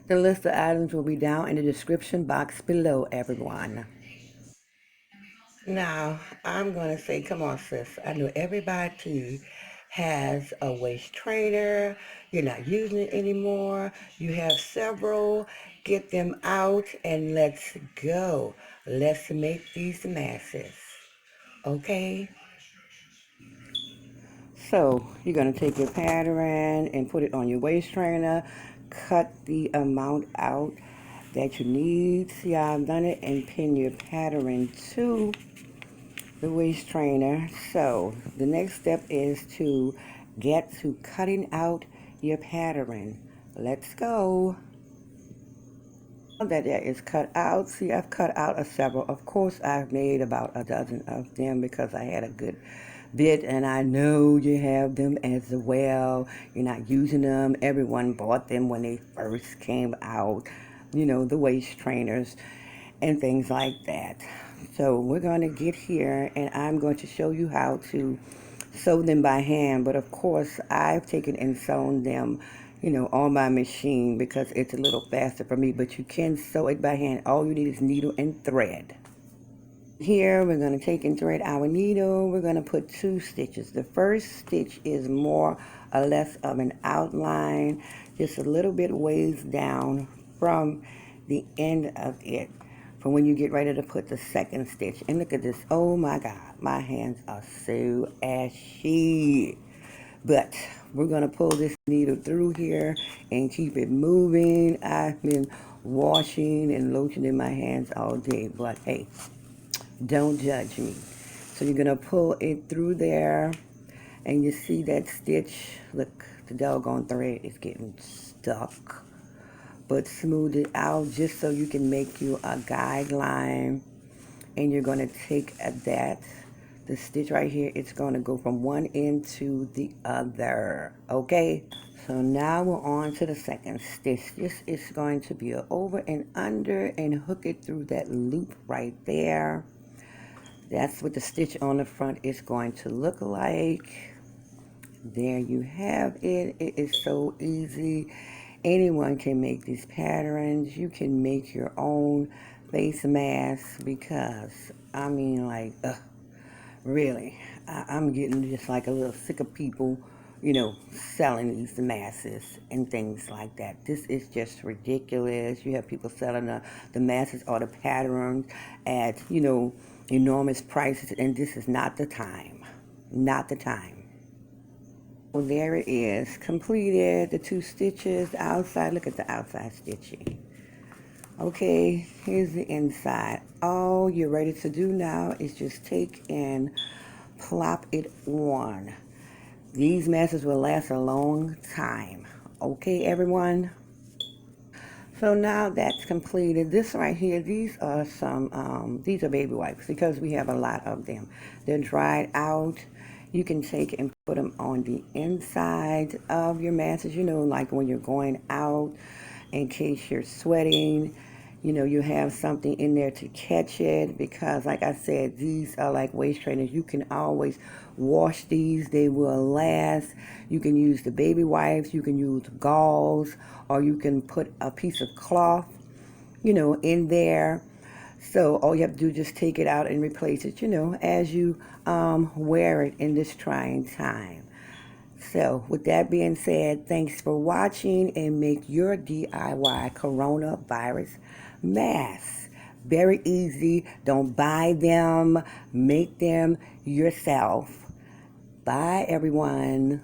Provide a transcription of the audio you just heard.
The list of items will be down in the description box below, everyone. Now, I'm going to say, come on, sis. I know everybody has a waist trainer. You're not using it anymore. You have several. Get them out and let's go. Let's make these masses. Okay? So, you're going to take your pattern and put it on your waist trainer. Cut the amount out that you need. See how I've done it? And pin your pattern to the waist trainer. So the next step is to get to cutting out your pattern. Let's go. That is cut out. See, I've cut out several. Of course, I've made about a dozen of them because I had a good bit, and I know you have them as well. You're not using them. Everyone bought them when they first came out, you know, the waist trainers and things like that. So we're going to get here, and I'm going to show you how to sew them by hand. But of course, I've taken and sewn them, you know, on my machine because it's a little faster for me. But you can sew it by hand. All you need is needle and thread. Here we're going to take and thread our needle. We're going to put 2 stitches. The first stitch is more or less of an outline, just a little bit ways down from the end of it, for when you get ready to put the second stitch. And look at this. Oh my God, my hands are so ashy. But we're going to pull this needle through here and keep it moving. I've been washing and lotioning my hands all day, but hey, don't judge me. So you're going to pull it through there, and you see that stitch. Look, the doggone thread is getting stuck. But smooth it out just so you can make you a guideline. And you're going to take the stitch right here, it's going to go from one end to the other. Okay? So now we're on to the second stitch. This is going to be an over and under, and hook it through that loop right there. That's what the stitch on the front is going to look like. There you have it. It is so easy. Anyone can make these patterns. You can make your own face mask because, I mean, like, really, I'm getting just like a little sick of people, you know, selling these masses and things like that. This is just ridiculous. You have people selling the masses or the patterns at, you know, enormous prices, and this is not the time. Not the time. Well, there it is, completed. The 2 stitches, the outside. Look at the outside stitching. Okay, here's the inside. All you're ready to do now is just take and plop it on. These masses will last a long time. Okay, everyone? So now that's completed. This right here, these are these are baby wipes because we have a lot of them. They're dried out. You can take and put them on the inside of your masses, you know, like when you're going out in case you're sweating. You know, you have something in there to catch it because, like I said, these are like waist trainers. You can always wash these. They will last. You can use the baby wipes. You can use gauze, or you can put a piece of cloth, you know, in there. So all you have to do is just take it out and replace it, you know, as you wear it in this trying time. So with that being said, thanks for watching, and make your DIY coronavirus masks. Very easy. Don't buy them. Make them yourself. Bye, everyone.